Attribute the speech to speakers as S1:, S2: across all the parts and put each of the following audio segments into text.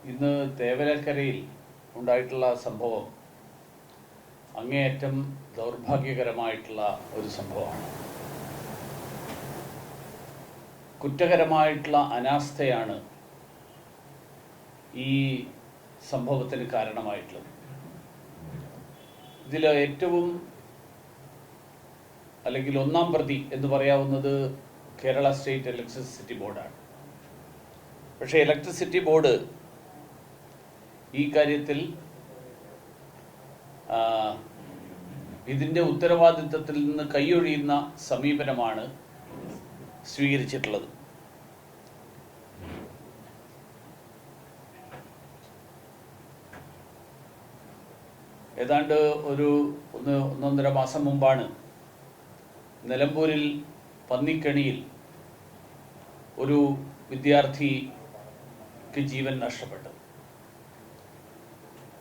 S1: ഇന്ന് തേവലക്കരയിൽ ഉണ്ടായിട്ടുള്ള സംഭവം അങ്ങേയറ്റം ദൗർഭാഗ്യകരമായിട്ടുള്ള ഒരു സംഭവമാണ്. കുറ്റകരമായിട്ടുള്ള അനാസ്ഥയാണ് ഈ സംഭവത്തിന് കാരണമായിട്ടുള്ളത്. ഇതിൽ ഏറ്റവും അല്ലെങ്കിൽ ഒന്നാം പ്രതി എന്ന് പറയാവുന്നത് കേരള സ്റ്റേറ്റ് ഇലക്ട്രിസിറ്റി ബോർഡാണ്. പക്ഷേ ഇലക്ട്രിസിറ്റി ബോർഡ് ഈ കാര്യത്തിൽ ഇതിൻ്റെ ഉത്തരവാദിത്തത്തിൽ നിന്ന് കൈയൊഴിയുന്ന സമീപനമാണ് സ്വീകരിച്ചിട്ടുള്ളത്. ഏതാണ്ട് ഒന്നൊന്നര മാസം മുമ്പാണ് നിലമ്പൂരിൽ പന്നിക്കണിയിൽ ഒരു വിദ്യാർത്ഥിക്ക് ജീവൻ നഷ്ടപ്പെട്ടു.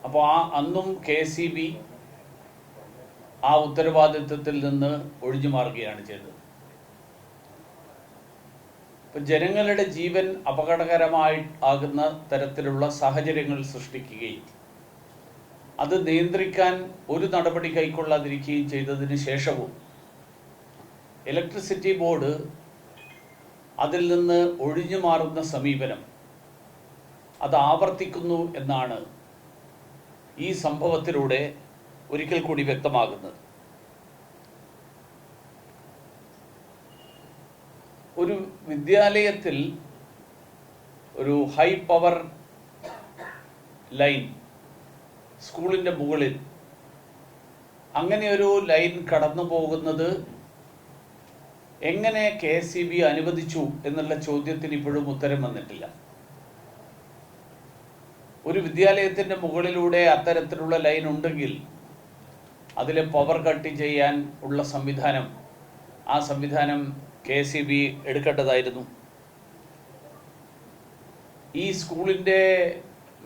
S1: അപ്പോൾ അന്നും KSEB ആ ഉത്തരവാദിത്വത്തിൽ നിന്ന് ഒഴിഞ്ഞു മാറുകയാണ് ചെയ്തത്. ഇപ്പം ജനങ്ങളുടെ ജീവൻ അപകടകരമായി ആകുന്ന തരത്തിലുള്ള സാഹചര്യങ്ങൾ സൃഷ്ടിക്കുകയും അത് നിയന്ത്രിക്കാൻ ഒരു നടപടി കൈക്കൊള്ളാതിരിക്കുകയും ചെയ്തതിന് ശേഷവും ഇലക്ട്രിസിറ്റി ബോർഡ് അതിൽ നിന്ന് ഒഴിഞ്ഞു മാറുന്ന സമീപനം അത് ആവർത്തിക്കുന്നു എന്നാണ് ഈ സംഭവത്തിലൂടെ ഒരിക്കൽ കൂടി വ്യക്തമാകുന്നത്. ഒരു വിദ്യാലയത്തിൽ ഒരു ഹൈ പവർ ലൈൻ സ്കൂളിൻ്റെ മുകളിൽ അങ്ങനെ ഒരു ലൈൻ കടന്നു പോകുന്നത് എങ്ങനെ KSEB അനുവദിച്ചു എന്നുള്ള ചോദ്യത്തിന് ഇപ്പോഴും ഉത്തരം വന്നിട്ടില്ല. ഒരു വിദ്യാലയത്തിൻ്റെ മുകളിലൂടെ അത്തരത്തിലുള്ള ലൈൻ ഉണ്ടെങ്കിൽ അതിലെ പവർ കട്ട് ചെയ്യാൻ ഉള്ള ആ സംവിധാനം KSEB എടുക്കേണ്ടതായിരുന്നു. ഈ സ്കൂളിൻ്റെ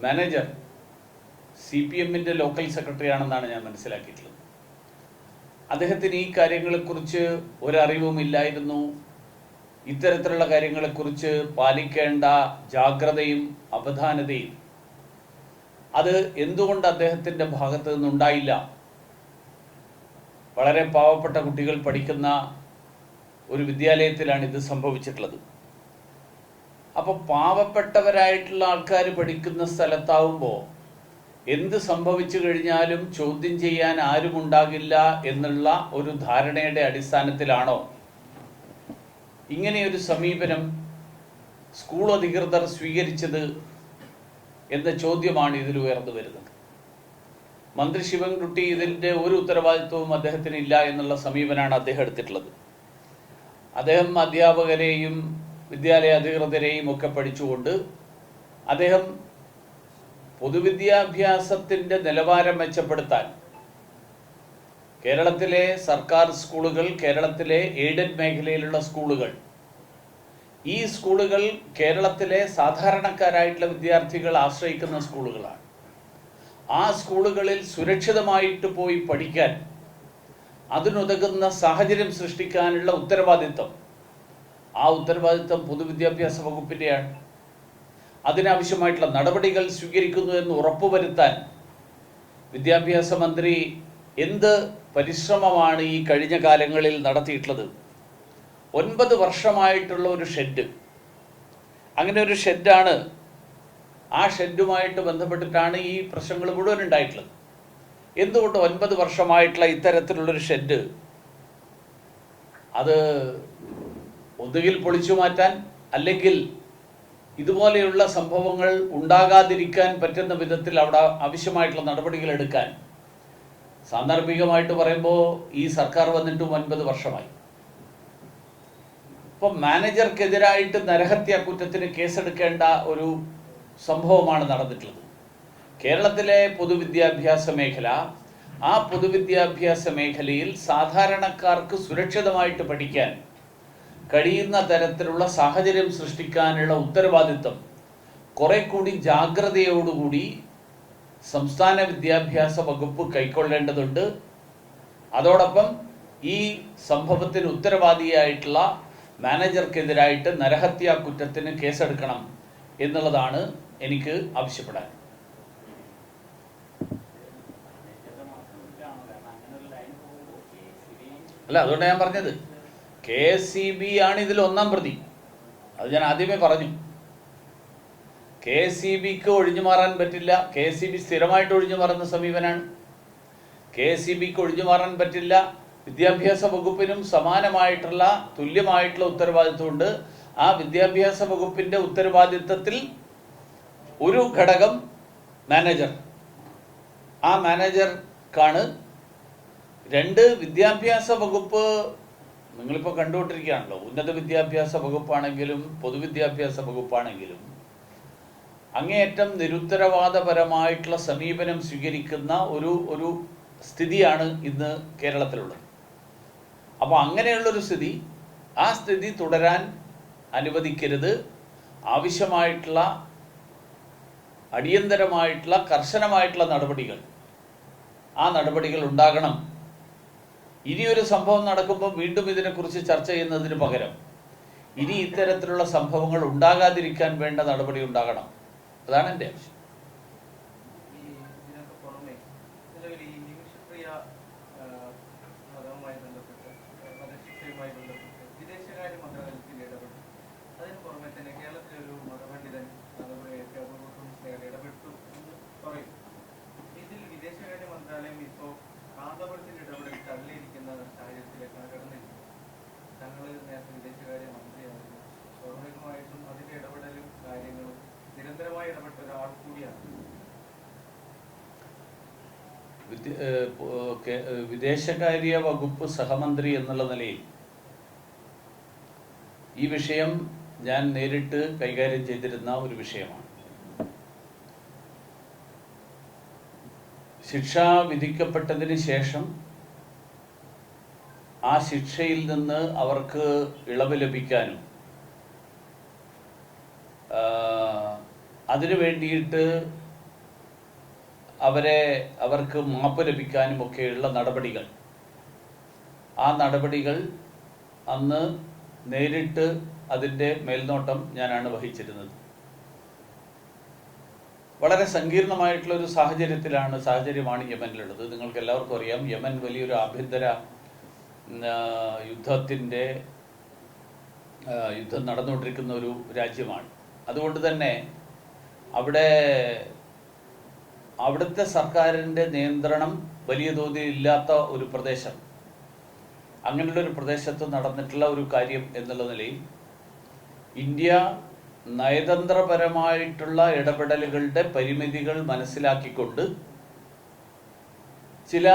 S1: മാനേജർ CPMൻ്റെ ലോക്കൽ സെക്രട്ടറി ആണെന്നാണ് ഞാൻ മനസ്സിലാക്കിയിട്ടുള്ളത്. അദ്ദേഹത്തിന് ഈ കാര്യങ്ങളെക്കുറിച്ച് ഒരറിവും ഇല്ലായിരുന്നു. ഇത്തരത്തിലുള്ള കാര്യങ്ങളെക്കുറിച്ച് പാലിക്കേണ്ട ജാഗ്രതയും അവധാനതയും അത് എന്തുകൊണ്ട് അദ്ദേഹത്തിൻ്റെ ഭാഗത്ത് നിന്നുണ്ടായില്ല? വളരെ പാവപ്പെട്ട കുട്ടികൾ പഠിക്കുന്ന ഒരു വിദ്യാലയത്തിലാണ് ഇത് സംഭവിച്ചിട്ടുള്ളത്. അപ്പോൾ പാവപ്പെട്ടവരായിട്ടുള്ള ആൾക്കാർ പഠിക്കുന്ന സ്ഥലത്താവുമ്പോൾ എന്ത് സംഭവിച്ചു കഴിഞ്ഞാലും ചോദ്യം ചെയ്യാൻ ആരും ഉണ്ടാകില്ല എന്നുള്ള ഒരു ധാരണയുടെ അടിസ്ഥാനത്തിലാണോ ഇങ്ങനെയൊരു സമീപനം സ്കൂൾ അധികൃതർ സ്വീകരിച്ചത് എന്ന ചോദ്യമാണ് ഇതിൽ ഉയർന്നു വരുന്നത്. മന്ത്രി ശിവൻകുട്ടി ഇതിൻ്റെ ഒരു ഉത്തരവാദിത്വവും അദ്ദേഹത്തിന് ഇല്ല എന്നുള്ള സമീപനമാണ് അദ്ദേഹം എടുത്തിട്ടുള്ളത്. അദ്ദേഹം അധ്യാപകരെയും വിദ്യാലയ അധികൃതരെയും ഒക്കെ പഠിച്ചുകൊണ്ട് അദ്ദേഹം പൊതുവിദ്യാഭ്യാസത്തിൻ്റെ നിലവാരം മെച്ചപ്പെടുത്താൻ കേരളത്തിലെ സർക്കാർ സ്കൂളുകൾ, കേരളത്തിലെ എയ്ഡഡ് മേഖലയിലുള്ള സ്കൂളുകൾ, ഈ സ്കൂളുകൾ കേരളത്തിലെ സാധാരണക്കാരായിട്ടുള്ള വിദ്യാർത്ഥികൾ ആശ്രയിക്കുന്ന സ്കൂളുകളാണ്. ആ സ്കൂളുകളിൽ സുരക്ഷിതമായിട്ട് പോയി പഠിക്കാൻ അതിനുതകുന്ന സാഹചര്യം സൃഷ്ടിക്കാനുള്ള ഉത്തരവാദിത്വം പൊതുവിദ്യാഭ്യാസ വകുപ്പിൻ്റെയാണ്. അതിനാവശ്യമായിട്ടുള്ള നടപടികൾ സ്വീകരിക്കുന്നു എന്ന് ഉറപ്പുവരുത്താൻ വിദ്യാഭ്യാസ മന്ത്രി എന്ത് പരിശ്രമമാണ് ഈ കഴിഞ്ഞ കാലങ്ങളിൽ നടത്തിയിട്ടുള്ളത്? 9 വർഷമായിട്ടുള്ള ഒരു ഷെഡ്, അങ്ങനെ ഒരു ഷെഡാണ്. ആ ഷെഡുമായിട്ട് ബന്ധപ്പെട്ടിട്ടാണ് ഈ പ്രശ്നങ്ങൾ മുഴുവൻ ഉണ്ടായിട്ടുള്ളത്. എന്തുകൊണ്ട് 9 വർഷമായിട്ടുള്ള ഇത്തരത്തിലുള്ളൊരു ഷെഡ് അത് ഒന്നുകിൽ പൊളിച്ചു മാറ്റാൻ, അല്ലെങ്കിൽ ഇതുപോലെയുള്ള സംഭവങ്ങൾ ഉണ്ടാകാതിരിക്കാൻ പറ്റുന്ന വിധത്തിൽ അവിടെ ആവശ്യമായിട്ടുള്ള നടപടികൾ എടുക്കാൻ സാന്ദർഭികമായിട്ട് പറയുമ്പോൾ ഈ സർക്കാർ വന്നിട്ട് 9 വർഷമായി. ഇപ്പം മാനേജർക്കെതിരായിട്ട് നരഹത്യാ കുറ്റത്തിന് കേസെടുക്കേണ്ട ഒരു സംഭവമാണ് നടന്നിട്ടുള്ളത്. കേരളത്തിലെ പൊതുവിദ്യാഭ്യാസ മേഖല, ആ പൊതുവിദ്യാഭ്യാസ മേഖലയിൽ സാധാരണക്കാർക്ക് സുരക്ഷിതമായിട്ട് പഠിക്കാൻ കഴിയുന്ന തരത്തിലുള്ള സാഹചര്യം സൃഷ്ടിക്കാനുള്ള ഉത്തരവാദിത്വം കുറെ കൂടി ജാഗ്രതയോടുകൂടി സംസ്ഥാന വിദ്യാഭ്യാസ വകുപ്പ് കൈക്കൊള്ളേണ്ടതുണ്ട്. അതോടൊപ്പം ഈ സംഭവത്തിന് ഉത്തരവാദിയായിട്ടുള്ള മാനേജർക്കെതിരായിട്ട് നരഹത്യാ കുറ്റത്തിന് കേസെടുക്കണം എന്നുള്ളതാണ് എനിക്ക് ആവശ്യപ്പെടാൻ. അല്ല, അതുകൊണ്ട് ഞാൻ പറഞ്ഞത് KSEB ആണ് ഇതിൽ ഒന്നാം പ്രതി. അത് ഞാൻ ആദ്യമേ പറഞ്ഞു. KSEBക്ക് ഒഴിഞ്ഞു മാറാൻ പറ്റില്ല. KSEB സ്ഥിരമായിട്ട് ഒഴിഞ്ഞു മാറുന്ന സമീപനാണ്. KSEBക്ക് ഒഴിഞ്ഞു മാറാൻ പറ്റില്ല. വിദ്യാഭ്യാസ വകുപ്പിനും സമാനമായിട്ടുള്ള തുല്യമായിട്ടുള്ള ഉത്തരവാദിത്വമുണ്ട്. ആ വിദ്യാഭ്യാസ വകുപ്പിൻ്റെ ഉത്തരവാദിത്വത്തിൽ ഒരു ഘടകം മാനേജർ. ആ മാനേജർക്കാണ്. രണ്ട്, വിദ്യാഭ്യാസ വകുപ്പ് നിങ്ങളിപ്പോൾ കണ്ടുകൊണ്ടിരിക്കുകയാണല്ലോ. ഉന്നത വിദ്യാഭ്യാസ വകുപ്പാണെങ്കിലും പൊതുവിദ്യാഭ്യാസ വകുപ്പാണെങ്കിലും അങ്ങേയറ്റം നിരുത്തരവാദപരമായിട്ടുള്ള സമീപനം സ്വീകരിക്കുന്ന ഒരു സ്ഥിതിയാണ് ഇന്ന് കേരളത്തിലുള്ളത്. അപ്പോൾ അങ്ങനെയുള്ളൊരു സ്ഥിതി, ആ സ്ഥിതി തുടരാൻ അനുവദിക്കരുത്. ആവശ്യമായിട്ടുള്ള അടിയന്തരമായിട്ടുള്ള കർശനമായിട്ടുള്ള നടപടികൾ, ആ നടപടികൾ ഉണ്ടാകണം. ഇനിയൊരു സംഭവം നടക്കുമ്പോൾ വീണ്ടും ഇതിനെക്കുറിച്ച് ചർച്ച ചെയ്യുന്നതിന് പകരം ഇനി ഇത്തരത്തിലുള്ള സംഭവങ്ങൾ ഉണ്ടാകാതിരിക്കാൻ വേണ്ട നടപടി ഉണ്ടാകണം. അതാണ് എൻ്റെ ആവശ്യം. വിദേശകാര്യ വകുപ്പ് സഹമന്ത്രി എന്നുള്ള നിലയിൽ ഈ വിഷയം ഞാൻ നേരിട്ട് കൈകാര്യം ചെയ്തിരുന്ന ഒരു വിഷയമാണ്. ശിക്ഷ വിധിക്കപ്പെട്ടതിന് ശേഷം ആ ശിക്ഷയിൽ നിന്ന് അവർക്ക് ഇളവ് ലഭിക്കാനും അതിനു വേണ്ടിയിട്ട് അവർക്ക് മാപ്പ് ലഭിക്കാനുമൊക്കെയുള്ള നടപടികൾ, ആ നടപടികൾ അന്ന് നേരിട്ട് അതിൻ്റെ മേൽനോട്ടം ഞാനാണ് വഹിച്ചിരുന്നത്. വളരെ സങ്കീർണമായിട്ടുള്ളൊരു സാഹചര്യമാണ് യമനിലുള്ളത്. നിങ്ങൾക്ക് എല്ലാവർക്കും അറിയാം, യമൻ വലിയൊരു ആഭ്യന്തര യുദ്ധം നടന്നുകൊണ്ടിരിക്കുന്ന ഒരു രാജ്യമാണ്. അതുകൊണ്ട് തന്നെ അവിടുത്തെ സർക്കാരിൻ്റെ നിയന്ത്രണം വലിയ തോതിൽ ഇല്ലാത്ത ഒരു പ്രദേശം, അങ്ങനെയുള്ളൊരു പ്രദേശത്ത് നടന്നിട്ടുള്ള ഒരു കാര്യം എന്നുള്ള നിലയിൽ ഇന്ത്യ നയതന്ത്രപരമായിട്ടുള്ള ഇടപെടലുകളുടെ പരിമിതികൾ മനസ്സിലാക്കിക്കൊണ്ട് ചില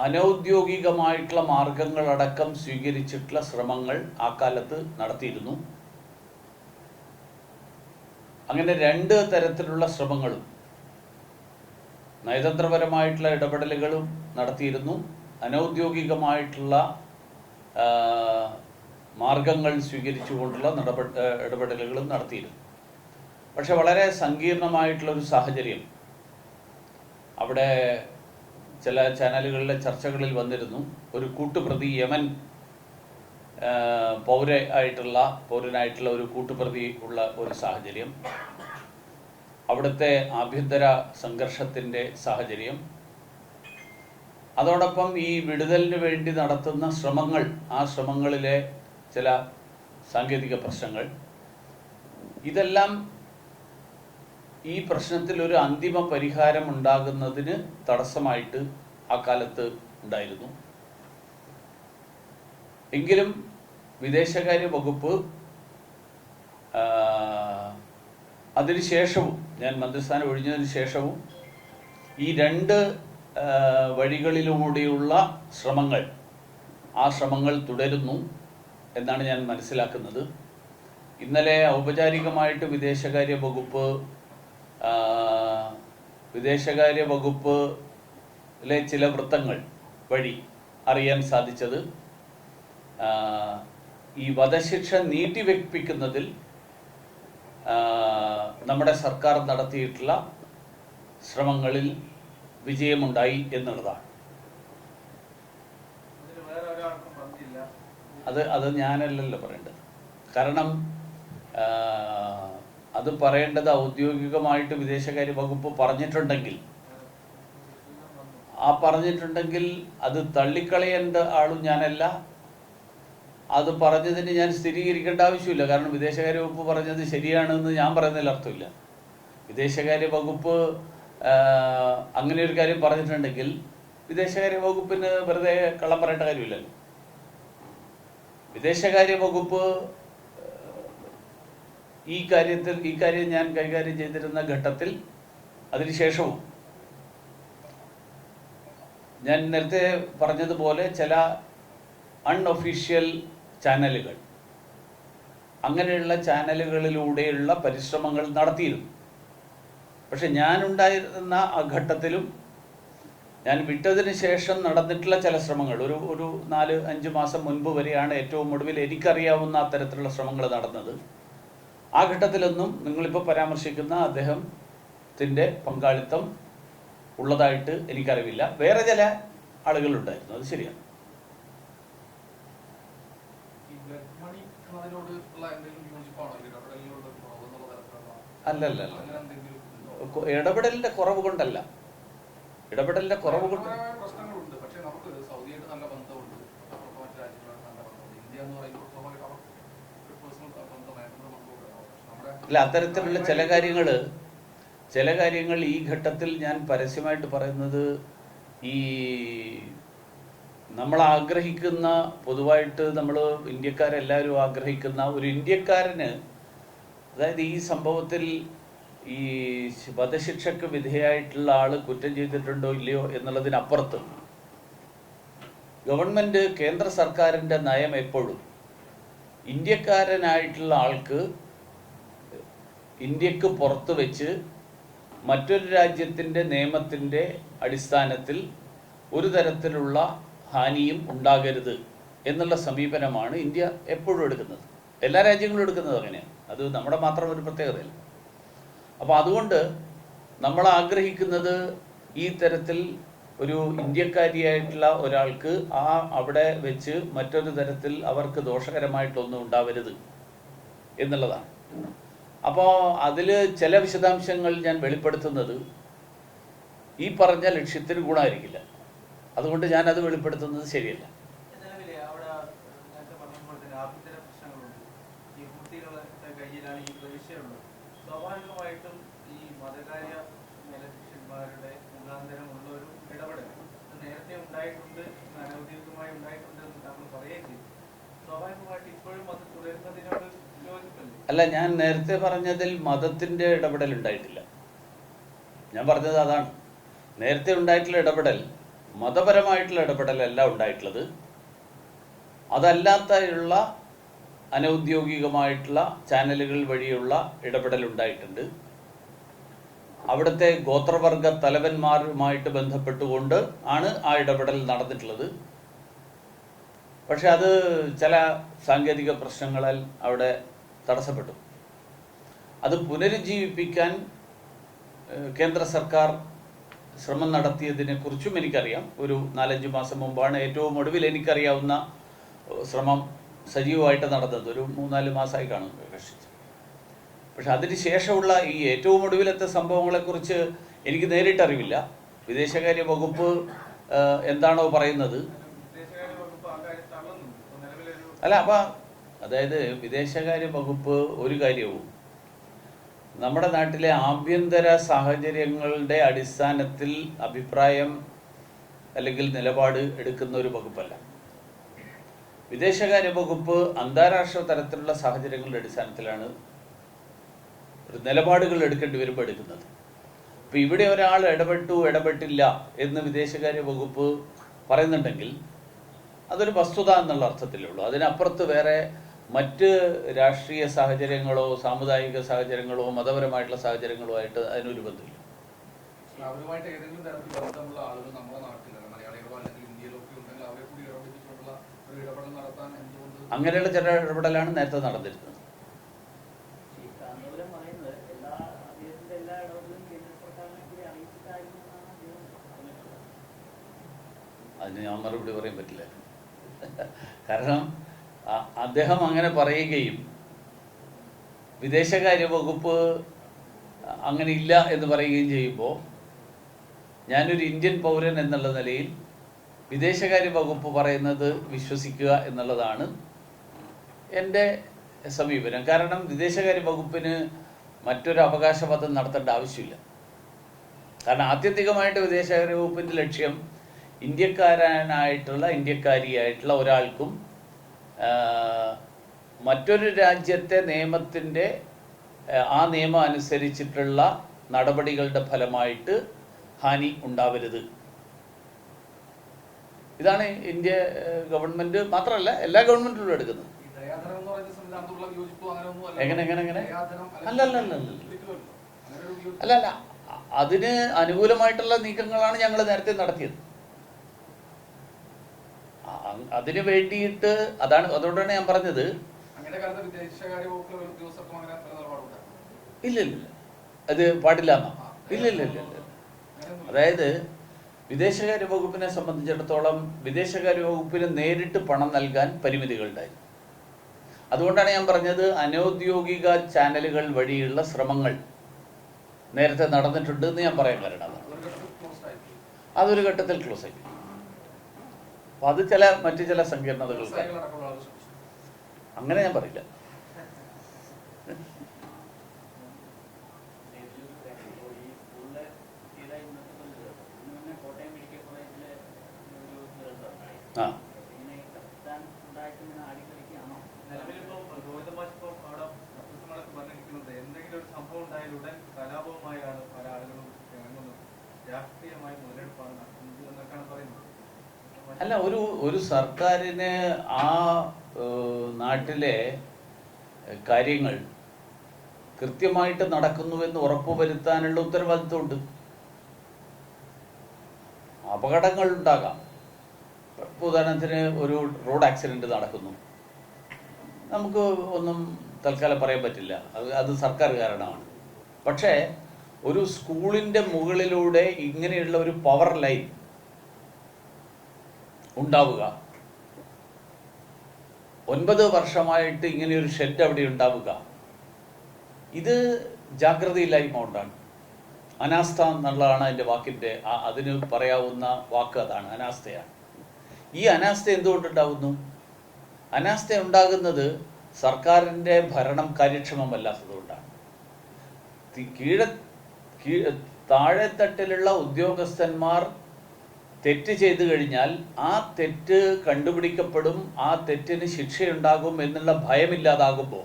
S1: അനൗദ്യോഗികമായിട്ടുള്ള മാർഗങ്ങളടക്കം സ്വീകരിച്ചിട്ടുള്ള ശ്രമങ്ങൾ ആ കാലത്ത് നടത്തിയിരുന്നു. അങ്ങനെ രണ്ട് തരത്തിലുള്ള ശ്രമങ്ങളും, നയതന്ത്രപരമായിട്ടുള്ള ഇടപെടലുകളും നടത്തിയിരുന്നു, അനൗദ്യോഗികമായിട്ടുള്ള മാർഗങ്ങൾ സ്വീകരിച്ചുകൊണ്ടുള്ള ഇടപെടലുകളും നടത്തിയിരുന്നു. പക്ഷെ വളരെ സങ്കീർണമായിട്ടുള്ളൊരു സാഹചര്യം അവിടെ ചില ചാനലുകളിലെ ചർച്ചകളിൽ വന്നിരുന്നു. ഒരു കൂട്ടുപ്രതി, യമൻ പൗരനായിട്ടുള്ള ഒരു കൂട്ടുപ്രതി ഉള്ള ഒരു സാഹചര്യം, അവിടുത്തെ ആഭ്യന്തര സംഘർഷത്തിൻ്റെ സാഹചര്യം, അതോടൊപ്പം ഈ വിടുതലിന് വേണ്ടി നടത്തുന്ന ശ്രമങ്ങൾ, ആ ശ്രമങ്ങളിലെ ചില സാങ്കേതിക പ്രശ്നങ്ങൾ, ഇതെല്ലാം ഈ പ്രശ്നത്തിൽ ഒരു അന്തിമ പരിഹാരം ഉണ്ടാകുന്നതിന് തടസ്സമായിട്ട് ആ കാലത്ത് ഉണ്ടായിരുന്നു. എങ്കിലും വിദേശകാര്യ വകുപ്പ് അതിനുശേഷവും, ഞാൻ മന്ത്രിസ്ഥാനം ഒഴിഞ്ഞതിന് ശേഷവും ഈ രണ്ട് വഴികളിലൂടെയുള്ള ആ ശ്രമങ്ങൾ തുടരുന്നു എന്നാണ് ഞാൻ മനസ്സിലാക്കുന്നത്. ഇന്നലെ ഔപചാരികമായിട്ട് വിദേശകാര്യ വകുപ്പിലെ ചില വൃത്തങ്ങൾ വഴി അറിയാൻ സാധിച്ചത്, ഈ വധശിക്ഷ നീട്ടിവെപ്പിക്കുന്നതിൽ നമ്മുടെ സർക്കാർ നടത്തിയിട്ടുള്ള ശ്രമങ്ങളിൽ വിജയമുണ്ടായി എന്നുള്ളതാണ്. അത് ഞാനല്ലല്ലോ പറയേണ്ടത്. കാരണം അത് പറയേണ്ടത് ഔദ്യോഗികമായിട്ട് വിദേശകാര്യ വകുപ്പ് പറഞ്ഞിട്ടുണ്ടെങ്കിൽ അത് തള്ളിക്കളയേണ്ട ആളും ഞാനല്ല. അത് പറഞ്ഞതിന് ഞാൻ സ്ഥിരീകരിക്കേണ്ട ആവശ്യമില്ല. കാരണം വിദേശകാര്യ വകുപ്പ് പറഞ്ഞത് ശരിയാണെന്ന് ഞാൻ പറയുന്നതിൽ അർത്ഥമില്ല. വിദേശകാര്യ വകുപ്പ് അങ്ങനെ ഒരു കാര്യം പറഞ്ഞിട്ടുണ്ടെങ്കിൽ വിദേശകാര്യ വകുപ്പിന് വെറുതെ കള്ളം പറയേണ്ട കാര്യമില്ലല്ലോ. വിദേശകാര്യ വകുപ്പ് ഈ കാര്യം ഞാൻ കൈകാര്യം ചെയ്തിരുന്ന ഘട്ടത്തിൽ അതിനുശേഷവും ഞാൻ നേരത്തെ പറഞ്ഞതുപോലെ ചില അൺഒഫീഷ്യൽ ചാനലുകൾ, അങ്ങനെയുള്ള ചാനലുകളിലൂടെയുള്ള പരിശ്രമങ്ങൾ നടത്തിയിരുന്നു. പക്ഷെ ഞാനുണ്ടായിരുന്ന ആ ഘട്ടത്തിലും ഞാൻ വിട്ടതിന് ശേഷം നടന്നിട്ടുള്ള ചില ശ്രമങ്ങൾ ഒരു 4-5 മാസം മുൻപ് വരെയാണ് ഏറ്റവും ഒടുവിൽ എനിക്കറിയാവുന്ന അത്തരത്തിലുള്ള ശ്രമങ്ങൾ നടന്നത്. ആ ഘട്ടത്തിലൊന്നും നിങ്ങളിപ്പോൾ പരാമർശിക്കുന്ന അദ്ദേഹത്തിൻ്റെ പങ്കാളിത്തം ഉള്ളതായിട്ട് എനിക്കറിവില്ല. വേറെ ചില ആളുകളുണ്ടായിരുന്നു, അത് ശരിയാണ്. അല്ലല്ല, ഇടപെടലിന്റെ കുറവ് കൊണ്ടല്ല. ഇടപെടലിന്റെ കുറവ് കൊണ്ട് അല്ല, അത്തരത്തിലുള്ള ചില കാര്യങ്ങൾ ഈ ഘട്ടത്തിൽ ഞാൻ പരസ്യമായിട്ട് പറയുന്നത്, ഈ നമ്മൾ ആഗ്രഹിക്കുന്ന, പൊതുവായിട്ട് നമ്മൾ ഇന്ത്യക്കാരെല്ലാവരും ആഗ്രഹിക്കുന്ന ഒരു ഇന്ത്യക്കാരന്, അതായത് ഈ സംഭവത്തിൽ ഈ വധശിക്ഷയ്ക്ക് വിധേയമായിട്ടുള്ള ആള് കുറ്റം ചെയ്തിട്ടുണ്ടോ ഇല്ലയോ എന്നുള്ളതിനപ്പുറത്ത് ഗവൺമെന്റ്, കേന്ദ്ര സർക്കാരിൻ്റെ നയം എപ്പോഴും ഇന്ത്യക്കാരനായിട്ടുള്ള ആൾക്ക് ഇന്ത്യക്ക് പുറത്ത് വെച്ച് മറ്റൊരു രാജ്യത്തിൻ്റെ നിയമത്തിൻ്റെ അടിസ്ഥാനത്തിൽ ഒരു തരത്തിലുള്ള ഹാനിയും ഉണ്ടാകരുത് എന്നുള്ള സമീപനമാണ് ഇന്ത്യ എപ്പോഴും എടുക്കുന്നത്. എല്ലാ രാജ്യങ്ങളും എടുക്കുന്നത് അങ്ങനെയാണ്. അത് നമ്മുടെ മാത്രം ഒരു പ്രത്യേകതയല്ല. അപ്പോൾ അതുകൊണ്ട് നമ്മൾ ആഗ്രഹിക്കുന്നത് ഈ തരത്തിൽ ഒരു ഇന്ത്യക്കാരിയായിട്ടുള്ള ഒരാൾക്ക് അവിടെ വെച്ച് മറ്റൊരു തരത്തിൽ അവർക്ക് ദോഷകരമായിട്ടൊന്നും ഉണ്ടാവരുത് എന്നുള്ളതാണ്. അപ്പോൾ അതിൽ ചില വിശദാംശങ്ങൾ ഞാൻ വെളിപ്പെടുത്തുന്നത് ഈ പറഞ്ഞ ലക്ഷ്യത്തിന് ഗുണമായിരിക്കില്ല. അതുകൊണ്ട് ഞാനത് വെളിപ്പെടുത്തുന്നത് ശരിയല്ല.
S2: സ്വാഭാവികമായിട്ടും ഈ മതകാര്യ മേലധ്യക്ഷന്മാരുടെ മുഖാന്തരമുള്ള ഒരു ഇടപെടൽ നേരത്തെ ഉണ്ടായിട്ടുണ്ട്, അനൗദ്യോഗികമായി ഉണ്ടായിട്ടുണ്ട് എന്ന് നമ്മൾ പറയുകയും ചെയ്തു. സ്വാഭാവികമായിട്ട് ഇപ്പോഴും അത് തുടരുന്നതിനോട് യോജിപ്പല്ലേ?
S1: അല്ല, ഞാൻ നേരത്തെ പറഞ്ഞതിൽ മതത്തിന്റെ ഇടപെടൽ ഉണ്ടായിട്ടില്ല. ഞാൻ പറഞ്ഞത് അതാണ്. നേരത്തെ ഉണ്ടായിട്ടുള്ള ഇടപെടൽ മതപരമായിട്ടുള്ള ഇടപെടലല്ല ഉണ്ടായിട്ടുള്ളത്. അതല്ലാത്തുള്ള അനൗദ്യോഗികമായിട്ടുള്ള ചാനലുകൾ വഴിയുള്ള ഇടപെടൽ ഉണ്ടായിട്ടുണ്ട്. അവിടുത്തെ ഗോത്രവർഗ തലവന്മാരുമായിട്ട് ബന്ധപ്പെട്ടുകൊണ്ട് ആണ് ആ ഇടപെടൽ നടന്നിട്ടുള്ളത്. പക്ഷെ അത് ചില സാങ്കേതിക പ്രശ്നങ്ങളാൽ അവിടെ തടസ്സപ്പെട്ടു. അത് പുനരുജ്ജീവിപ്പിക്കാൻ കേന്ദ്ര സർക്കാർ ശ്രമം നടത്തിയതിനെ കുറിച്ചും എനിക്കറിയാം. ഒരു 4-5 മാസം മുമ്പാണ് ഏറ്റവും ഒടുവിൽ എനിക്കറിയാവുന്ന ശ്രമം സജീവമായിട്ട് നടന്നത്. ഒരു 3-4 മാസമായി കാണും കക്ഷിച്ച്. പക്ഷെ അതിന് ശേഷമുള്ള ഈ ഏറ്റവും ഒടുവിലത്തെ സംഭവങ്ങളെക്കുറിച്ച് എനിക്ക് നേരിട്ടറിവില്ല. വിദേശകാര്യ വകുപ്പ് എന്താണോ പറയുന്നത്, അല്ല, അതായത് വിദേശകാര്യ വകുപ്പ് ഒരു കാര്യവും നമ്മുടെ നാട്ടിലെ ആഭ്യന്തര സാഹചര്യങ്ങളുടെ അടിസ്ഥാനത്തിൽ അഭിപ്രായം അല്ലെങ്കിൽ നിലപാട് എടുക്കുന്ന ഒരു വകുപ്പല്ല. വിദേശകാര്യ വകുപ്പ് അന്താരാഷ്ട്ര തലത്തിലുള്ള സാഹചര്യങ്ങളുടെ അടിസ്ഥാനത്തിലാണ് ഒരു നിലപാടുകൾ എടുക്കേണ്ടി വരുമ്പോൾ എടുക്കുന്നത്. ഇപ്പം ഇവിടെ ഒരാൾ ഇടപെട്ടില്ല എന്ന് വിദേശകാര്യ വകുപ്പ് പറയുന്നുണ്ടെങ്കിൽ അതൊരു വസ്തുത എന്നുള്ള അർത്ഥത്തിലേ ഉള്ളൂ. അതിനപ്പുറത്ത് വേറെ മറ്റ് രാഷ്ട്രീയ സാഹചര്യങ്ങളോ സാമുദായിക സാഹചര്യങ്ങളോ മതപരമായിട്ടുള്ള സാഹചര്യങ്ങളോ ആയിട്ട് അതിനൊരു ബന്ധമില്ല. അങ്ങനെയുള്ള ചില ഇടപെടലാണ് നേരത്തെ നടന്നിരുന്നത്. അതിന് ഞാൻ മറുപടി പറയാൻ പറ്റില്ല. കാരണം അദ്ദേഹം അങ്ങനെ പറയുകയും വിദേശകാര്യ വകുപ്പ് അങ്ങനെ ഇല്ല എന്ന് പറയുകയും ചെയ്യുമ്പോൾ ഞാനൊരു ഇന്ത്യൻ പൗരൻ എന്നുള്ള നിലയിൽ വിദേശകാര്യ വകുപ്പ് പറയുന്നത് വിശ്വസിക്കുക എന്നുള്ളതാണ് എൻ്റെ സമീപനം. കാരണം വിദേശകാര്യ വകുപ്പിന് മറ്റൊരു അവകാശവാദം നടത്തേണ്ട ആവശ്യമില്ല. കാരണം ആത്യന്തികമായിട്ട് വിദേശകാര്യ വകുപ്പിൻ്റെ ലക്ഷ്യം ഇന്ത്യക്കാരിയായിട്ടുള്ള ഒരാൾക്കും മറ്റൊരു രാജ്യത്തെ നിയമത്തിൻ്റെ ആ നിയമം അനുസരിച്ചിട്ടുള്ള നടപടികളുടെ ഫലമായിട്ട് ഹാനി ഉണ്ടാവരുത്. ഇതാണ് ഇന്ത്യ ഗവൺമെൻറ് മാത്രമല്ല എല്ലാ ഗവൺമെൻറ്റുകളും എടുക്കുന്നത്. എങ്ങനെ അല്ല അതിന് അനുകൂലമായിട്ടുള്ള നീക്കങ്ങളാണ് ഞങ്ങൾ നേരത്തെ നടത്തിയത്. അതിന് വേണ്ടിയിട്ട് അതുകൊണ്ടാണ് ഞാൻ പറഞ്ഞത് ഇല്ല അത് പാടില്ല എന്നാ. ഇല്ല. അതായത് വിദേശകാര്യ വകുപ്പിനെ സംബന്ധിച്ചിടത്തോളം വിദേശകാര്യ വകുപ്പിന് നേരിട്ട് പണം നൽകാൻ പരിമിതികളുണ്ടായി. അതുകൊണ്ടാണ് ഞാൻ പറഞ്ഞത് അനൗദ്യോഗിക ചാനലുകൾ വഴിയുള്ള ശ്രമങ്ങൾ നേരത്തെ നടന്നിട്ടുണ്ട് എന്ന് ഞാൻ പറയാൻ കാരണം അതൊരു ഘട്ടത്തിൽ ക്ലോസ് ആയി. അപ്പൊ അത് മറ്റു ചില സങ്കീർണതകൾ അങ്ങനെ ഞാൻ പറയില്ല. ആ അല്ല ഒരു സർക്കാരിന് ആ നാട്ടിലെ കാര്യങ്ങൾ കൃത്യമായിട്ട് നടക്കുന്നുവെന്ന് ഉറപ്പുവരുത്താനുള്ള ഉത്തരവാദിത്വമുണ്ട്. അപകടങ്ങൾ ഉണ്ടാകാം. ഉദാഹരണത്തിന് ഒരു റോഡ് ആക്സിഡന്റ് നടക്കുന്നു, നമുക്ക് ഒന്നും തൽക്കാലം പറയാൻ പറ്റില്ല, അത് സർക്കാർ കാരണമാണ്. പക്ഷേ ഒരു സ്കൂളിൻ്റെ മുകളിലൂടെ ഇങ്ങനെയുള്ള ഒരു പവർ ലൈൻ ഉണ്ടാവുക, 9 വർഷമായിട്ട് ഇങ്ങനെയൊരു ഷെഡ് അവിടെ ഉണ്ടാവുക, ഇത് ജാഗ്രതയില്ലായ്മ കൊണ്ടാണ്. അനാസ്ഥ എന്നുള്ളതാണ് അതിൻ്റെ വാക്കിൻ്റെ അതിന് പറയാവുന്ന വാക്ക്, അതാണ് അനാസ്ഥയാണ്. ഈ അനാസ്ഥ എന്തുകൊണ്ടുണ്ടാകുന്നു? അനാസ്ഥ ഉണ്ടാകുന്നത് സർക്കാരിൻ്റെ ഭരണം കാര്യക്ഷമമല്ലാത്തതുകൊണ്ടാണ്. താഴെത്തട്ടിലുള്ള ഉദ്യോഗസ്ഥന്മാർ തെറ്റ് ചെയ്തു കഴിഞ്ഞാൽ ആ തെറ്റ് കണ്ടുപിടിക്കപ്പെടും, ആ തെറ്റിന് ശിക്ഷയുണ്ടാകും എന്നുള്ള ഭയമില്ലാതാകുമ്പോൾ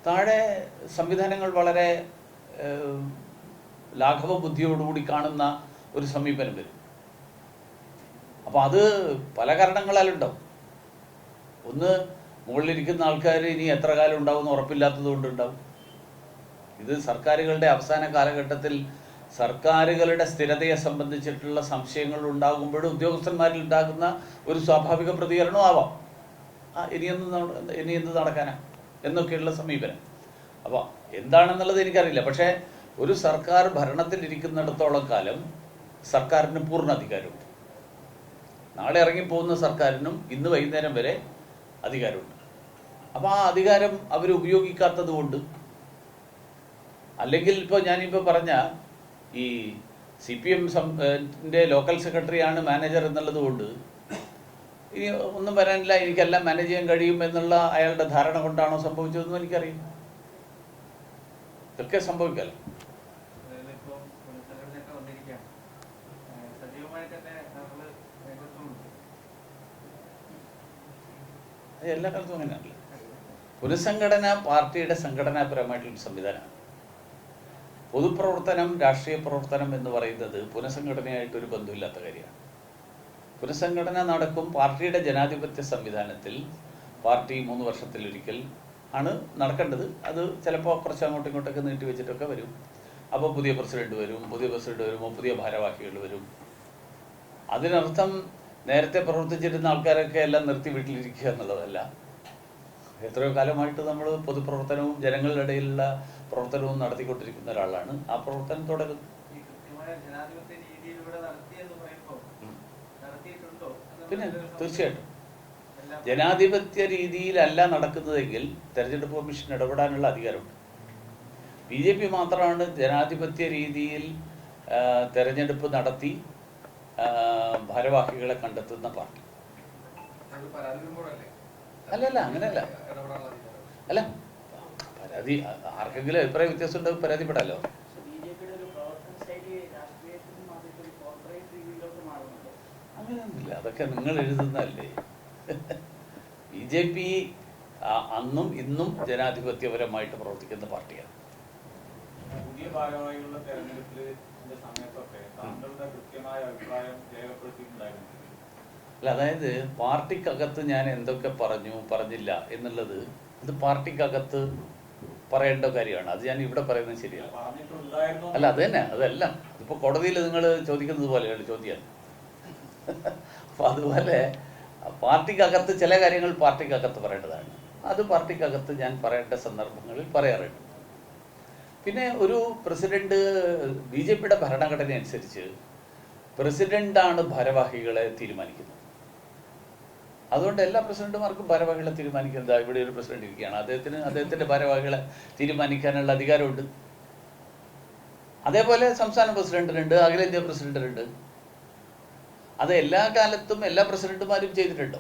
S1: താഴെ സംവിധാനങ്ങൾ വളരെ ലാഘവ ബുദ്ധിയോടുകൂടി കാണുന്ന ഒരു സമീപനം വരും. അപ്പോൾ അത് പല കാരണങ്ങളാലുണ്ടാവും. ഒന്ന്, മുകളിലിരിക്കുന്ന ആൾക്കാർ ഇനി എത്ര കാലം ഉണ്ടാവുമെന്ന് ഉറപ്പില്ലാത്തത് കൊണ്ടുണ്ടാവും. ഇത് സർക്കാരുകളുടെ അവസാന കാലഘട്ടത്തിൽ സർക്കാരുകളുടെ സ്ഥിരതയെ സംബന്ധിച്ചിട്ടുള്ള സംശയങ്ങൾ ഉണ്ടാകുമ്പോഴും ഉദ്യോഗസ്ഥന്മാരിൽ ഉണ്ടാകുന്ന ഒരു സ്വാഭാവിക പ്രതികരണവും ആവാം. ഇനി എന്ത് നടക്കാനാ എന്നൊക്കെയുള്ള സമീപനം. അപ്പോൾ എന്താണെന്നുള്ളത് എനിക്കറിയില്ല. പക്ഷേ ഒരു സർക്കാർ ഭരണത്തിലിരിക്കുന്നിടത്തോളം കാലം സർക്കാരിന് പൂർണ്ണ അധികാരമുണ്ട്. നാളെ ഇറങ്ങിപ്പോകുന്ന സർക്കാരിനും ഇന്ന് വൈകുന്നേരം വരെ അധികാരമുണ്ട്. അപ്പോൾ ആ അധികാരം അവർ ഉപയോഗിക്കാത്തത് കൊണ്ട്, അല്ലെങ്കിൽ ഇപ്പോൾ ഞാനിപ്പോൾ പറഞ്ഞ ഈ CPM ലോക്കൽ സെക്രട്ടറിയാണ് മാനേജർ എന്നുള്ളത് കൊണ്ട് ഇനി ഒന്നും വരാനില്ല, എനിക്കെല്ലാം മാനേജ് ചെയ്യാൻ കഴിയും എന്നുള്ള അയാളുടെ ധാരണ കൊണ്ടാണോ സംഭവിച്ചതെന്നും എനിക്കറിയില്ല. ഇതൊക്കെ സംഭവിക്കാമല്ലോ. എല്ലാ കാലത്തും അങ്ങനെയാണല്ലോ. പുനഃസംഘടന പാർട്ടിയുടെ സംഘടനാപരമായിട്ടുള്ള സംവിധാനമാണ്. പൊതുപ്രവർത്തനം, രാഷ്ട്രീയ പ്രവർത്തനം എന്ന് പറയുന്നത് പുനഃസംഘടനയായിട്ടൊരു ബന്ധമില്ലാത്ത കാര്യമാണ്. പുനഃസംഘടന നടക്കും പാർട്ടിയുടെ ജനാധിപത്യ സംവിധാനത്തിൽ. പാർട്ടി 3 വർഷത്തിലൊരിക്കൽ ആണ് നടക്കേണ്ടത്. അത് ചിലപ്പോൾ കുറച്ച് അങ്ങോട്ടും ഇങ്ങോട്ടൊക്കെ നീട്ടി വെച്ചിട്ടൊക്കെ വരും. അപ്പോൾ പുതിയ പ്രസിഡന്റ് വരുമ്പോൾ പുതിയ ഭാരവാഹികൾ വരും. അതിനർത്ഥം നേരത്തെ പ്രവർത്തിച്ചിരുന്ന ആൾക്കാരൊക്കെ എല്ലാം നിർത്തി വീട്ടിലിരിക്കുക എന്നുള്ളതല്ല. എത്രയോ കാലമായിട്ട് നമ്മൾ പൊതുപ്രവർത്തനവും ജനങ്ങളുടെ ഇടയിലുള്ള പ്രവർത്തനവും നടത്തിക്കൊണ്ടിരിക്കുന്ന ഒരാളാണ്. ആ പ്രവർത്തനം തുടരും. പിന്നെ തീർച്ചയായിട്ടും ജനാധിപത്യ രീതിയിലല്ല നടക്കുന്നതെങ്കിൽ തെരഞ്ഞെടുപ്പ് കമ്മീഷൻ ഇടപെടാനുള്ള അധികാരമുണ്ട്. BJP മാത്രമാണ് ജനാധിപത്യ രീതിയിൽ തെരഞ്ഞെടുപ്പ് നടത്തി ഭാരവാഹികളെ കണ്ടെത്തുന്ന പാർട്ടി. അല്ലല്ല, അങ്ങനെയല്ല. അല്ല, പരാതി ആർക്കെങ്കിലും അഭിപ്രായ വ്യത്യാസം ഉണ്ടെങ്കിൽ പരാതിപ്പെടാലോ. അങ്ങനെയൊന്നുമില്ല, അതൊക്കെ നിങ്ങൾ എഴുതുന്നതല്ലേ. BJP അന്നും ഇന്നും ജനാധിപത്യപരമായിട്ട് പ്രവർത്തിക്കുന്ന പാർട്ടിയാണ്.
S3: പുതിയ ഭാരവാഹികളുടെ തെരഞ്ഞെടുപ്പിന്റെ സമയത്തൊക്കെ താങ്കളുടെ കൃത്യമായ അഭിപ്രായം രേഖപ്പെടുത്തിയിട്ടുണ്ടായിരുന്നു.
S1: അല്ല, അതായത് പാർട്ടിക്കകത്ത് ഞാൻ എന്തൊക്കെ പറഞ്ഞില്ല എന്നുള്ളത് ഇത് പാർട്ടിക്കകത്ത് പറയേണ്ട കാര്യമാണ്. അത് ഞാൻ ഇവിടെ പറയുന്നത് ശരിയല്ല. അല്ല, അത് തന്നെ, അതല്ല. അതിപ്പോൾ കോടതിയിൽ നിങ്ങൾ ചോദിക്കുന്നത് പോലെയാണ് ചോദ്യം. അപ്പം അതുപോലെ പാർട്ടിക്കകത്ത് ചില കാര്യങ്ങൾ പാർട്ടിക്കകത്ത് പറയേണ്ടതാണ്. അത് പാർട്ടിക്കകത്ത് ഞാൻ പറയേണ്ട സന്ദർഭങ്ങളിൽ പറയാറുണ്ട്. പിന്നെ ഒരു പ്രസിഡന്റ്, BJPയുടെ ഭരണഘടന അനുസരിച്ച് പ്രസിഡന്റാണ് ഭാരവാഹികളെ തീരുമാനിക്കുന്നത്. അതുകൊണ്ട് എല്ലാ പ്രസിഡന്റുമാർക്കും ഭാരവാഹികളെ തീരുമാനിക്കുന്നത്, ഇവിടെ ഒരു പ്രസിഡന്റ് ഇരിക്കുകയാണ്, അദ്ദേഹത്തിന്റെ ഭാരവാഹികളെ തീരുമാനിക്കാനുള്ള അധികാരമുണ്ട്. അതേപോലെ സംസ്ഥാന പ്രസിഡന്റിനുണ്ട്, അഖിലേന്ത്യാ പ്രസിഡന്റിനുണ്ട്. അത് എല്ലാ കാലത്തും എല്ലാ പ്രസിഡന്റുമാരും ചെയ്തിട്ടുണ്ടോ?